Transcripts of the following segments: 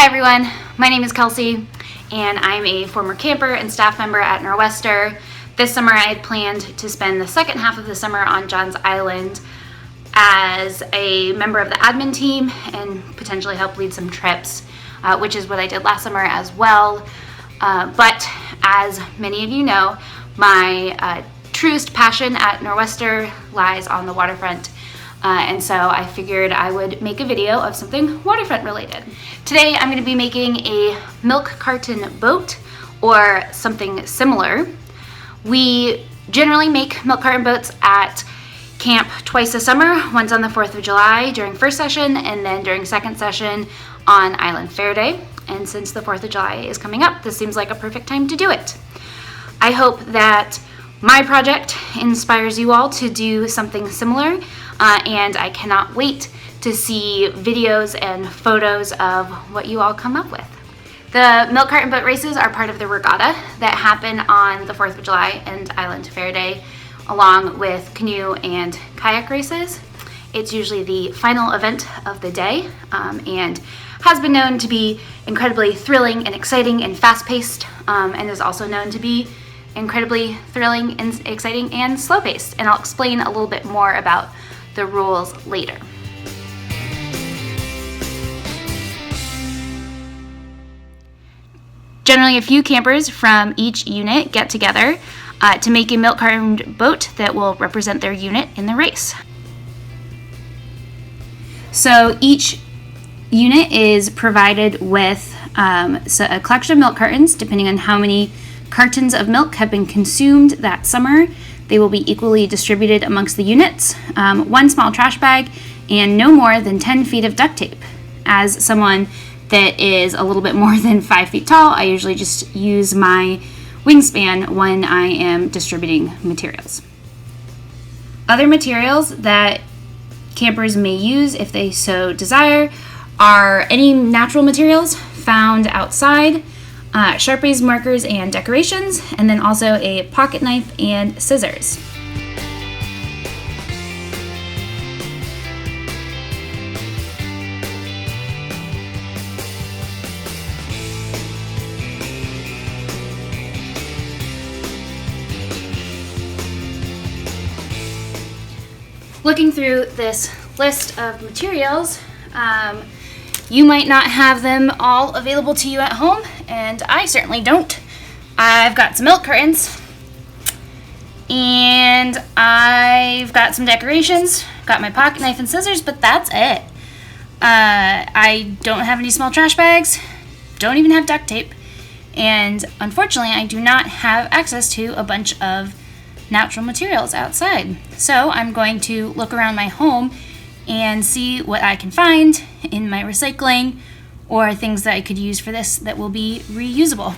Hi everyone, my name is Kelsey and I'm a former camper and staff member at Nor'Wester. This summer I had planned to spend the second half of the summer on Johns Island as a member of the admin team and potentially help lead some trips, which is what I did last summer as well. But as many of you know, my truest passion at Nor'Wester lies on the waterfront. And so I figured I would make a video of something waterfront related. Today I'm going to be making a milk carton boat or something similar. We generally make milk carton boats at camp twice a summer, once on the 4th of July during first session and then during second session on Island Fair Day. And since the 4th of July is coming up, this seems like a perfect time to do it. I hope that my project inspires you all to do something similar. And I cannot wait to see videos and photos of what you all come up with. The milk carton boat races are part of the regatta that happen on the 4th of July and Island Fair Day, along with canoe and kayak races. It's usually the final event of the day and has been known to be incredibly thrilling and exciting and fast-paced, and is also known to be incredibly thrilling and exciting and slow-paced. And I'll explain a little bit more about the rules later. Generally, a few campers from each unit get together to make a milk carton boat that will represent their unit in the race. So each unit is provided with a collection of milk cartons, depending on how many cartons of milk have been consumed that summer. They will be equally distributed amongst the units, one small trash bag, and no more than 10 feet of duct tape. As someone that is a little bit more than 5 feet tall, I usually just use my wingspan when I am distributing materials. Other materials that campers may use if they so desire are any natural materials found outside, Sharpies, markers, and decorations, and then also a pocket knife and scissors. Looking through this list of materials, you might not have them all available to you at home, and I certainly don't. I've got some milk cartons, and I've got some decorations, got my pocket knife and scissors, but that's it. I don't have any small trash bags, don't even have duct tape, and unfortunately I do not have access to a bunch of natural materials outside. So I'm going to look around my home and see what I can find in my recycling or things that I could use for this that will be reusable.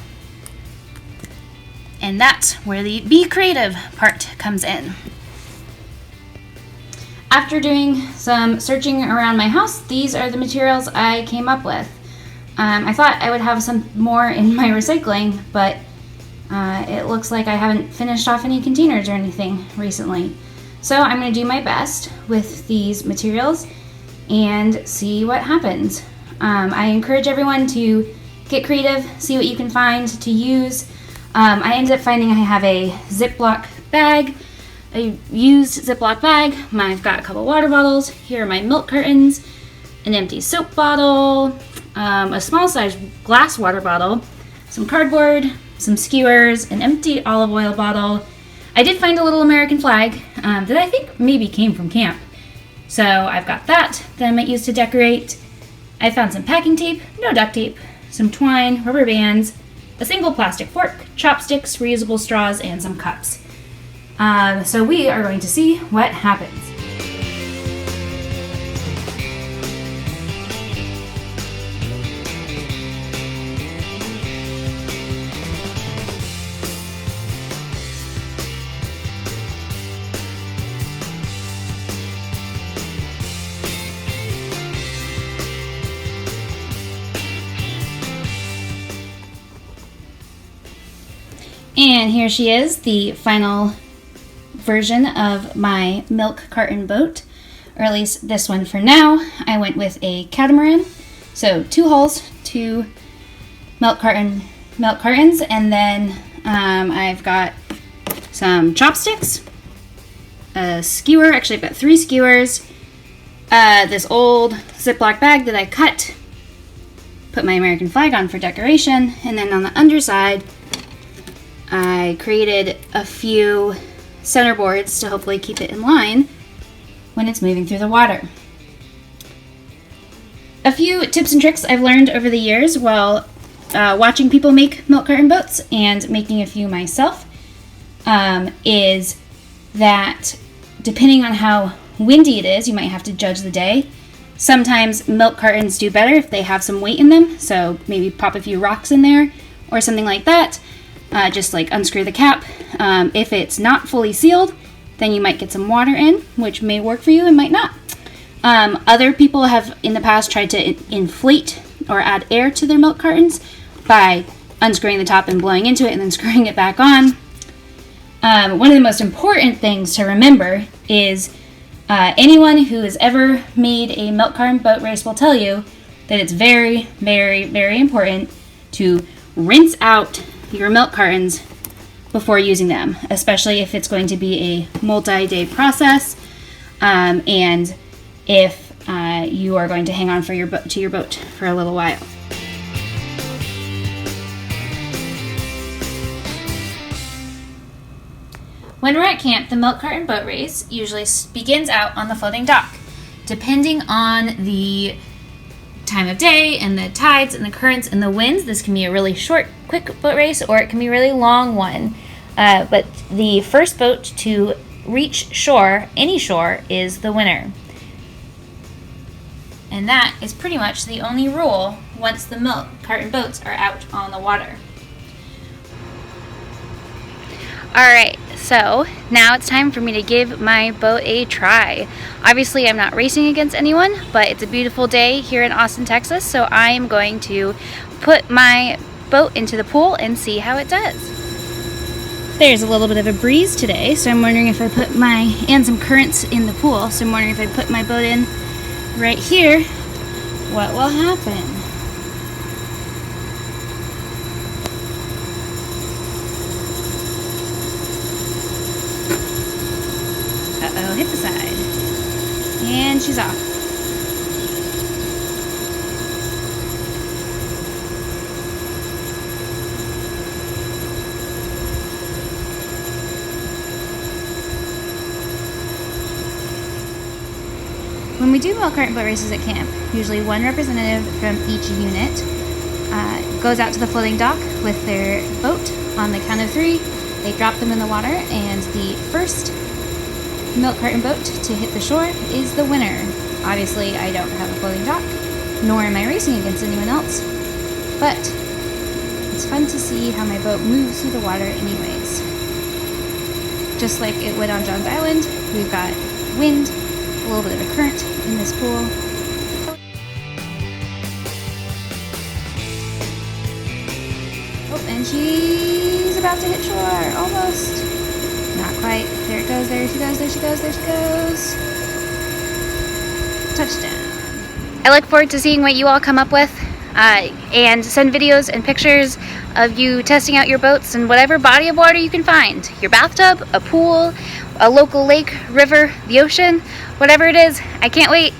And that's where the be creative part comes in. After doing some searching around my house, these are the materials I came up with. I thought I would have some more in my recycling, but it looks like I haven't finished off any containers or anything recently. So I'm going to do my best with these materials and see what happens. I encourage everyone to get creative, see what you can find to use. I ended up finding I have a Ziploc bag, a used Ziploc bag. I've got a couple water bottles. Here are my milk cartons, an empty soap bottle, a small size glass water bottle, some cardboard, some skewers, an empty olive oil bottle. I did find a little American flag that I think maybe came from camp. So I've got that I might use to decorate. I found some packing tape, no duct tape, some twine, rubber bands, a single plastic fork, chopsticks, reusable straws, and some cups. So we are going to see what happens. And here she is, the final version of my milk carton boat, or at least this one for now. I went with a catamaran. So 2 hulls, 2 milk cartons, and then I've got some chopsticks, a skewer. Actually, I've got 3 skewers, this old Ziploc bag that I cut, put my American flag on for decoration, and then on the underside, I created a few center boards to hopefully keep it in line when it's moving through the water. A few tips and tricks I've learned over the years while watching people make milk carton boats and making a few myself is that depending on how windy it is, you might have to judge the day. Sometimes milk cartons do better if they have some weight in them, so maybe pop a few rocks in there or something like that. Just like unscrew the cap. If it's not fully sealed, then you might get some water in, which may work for you and might not. Other people have in the past tried to inflate or add air to their milk cartons by unscrewing the top and blowing into it and then screwing it back on. One of the most important things to remember is anyone who has ever made a milk carton boat race will tell you that it's very, very, very important to rinse out your milk cartons before using them, especially if it's going to be a multi-day process, and if you are going to hang on to your boat for a little while. When we're at camp, the milk carton boat race usually begins out on the floating dock. Depending on the time of day and the tides and the currents and the winds, this can be a really short, quick boat race, or it can be a really long one. But the first boat to reach shore, any shore, is the winner. And that is pretty much the only rule once the milk carton boats are out on the water. Alright, so now it's time for me to give my boat a try. Obviously I'm not racing against anyone, but it's a beautiful day here in Austin, Texas, so I am going to put my boat into the pool and see how it does. There's a little bit of a breeze today, so I'm wondering if I put and some currents in the pool, so I'm wondering if I put my boat in right here, what will happen? Uh-oh, hit the side. And she's off. When we do milk carton boat races at camp, usually one representative from each unit goes out to the floating dock with their boat. On the count of 3, they drop them in the water, and the first milk carton boat to hit the shore is the winner. Obviously, I don't have a floating dock, nor am I racing against anyone else, but it's fun to see how my boat moves through the water anyways. Just like it would on John's Island, we've got wind, a little bit of a current in this pool. Oh, and she's about to hit shore, almost. Not quite. There it goes, there she goes, there she goes, there she goes. Touchdown. I look forward to seeing what you all come up with and send videos and pictures of you testing out your boats in whatever body of water you can find. Your bathtub, a pool, a local lake, river, the ocean, whatever it is. I can't wait.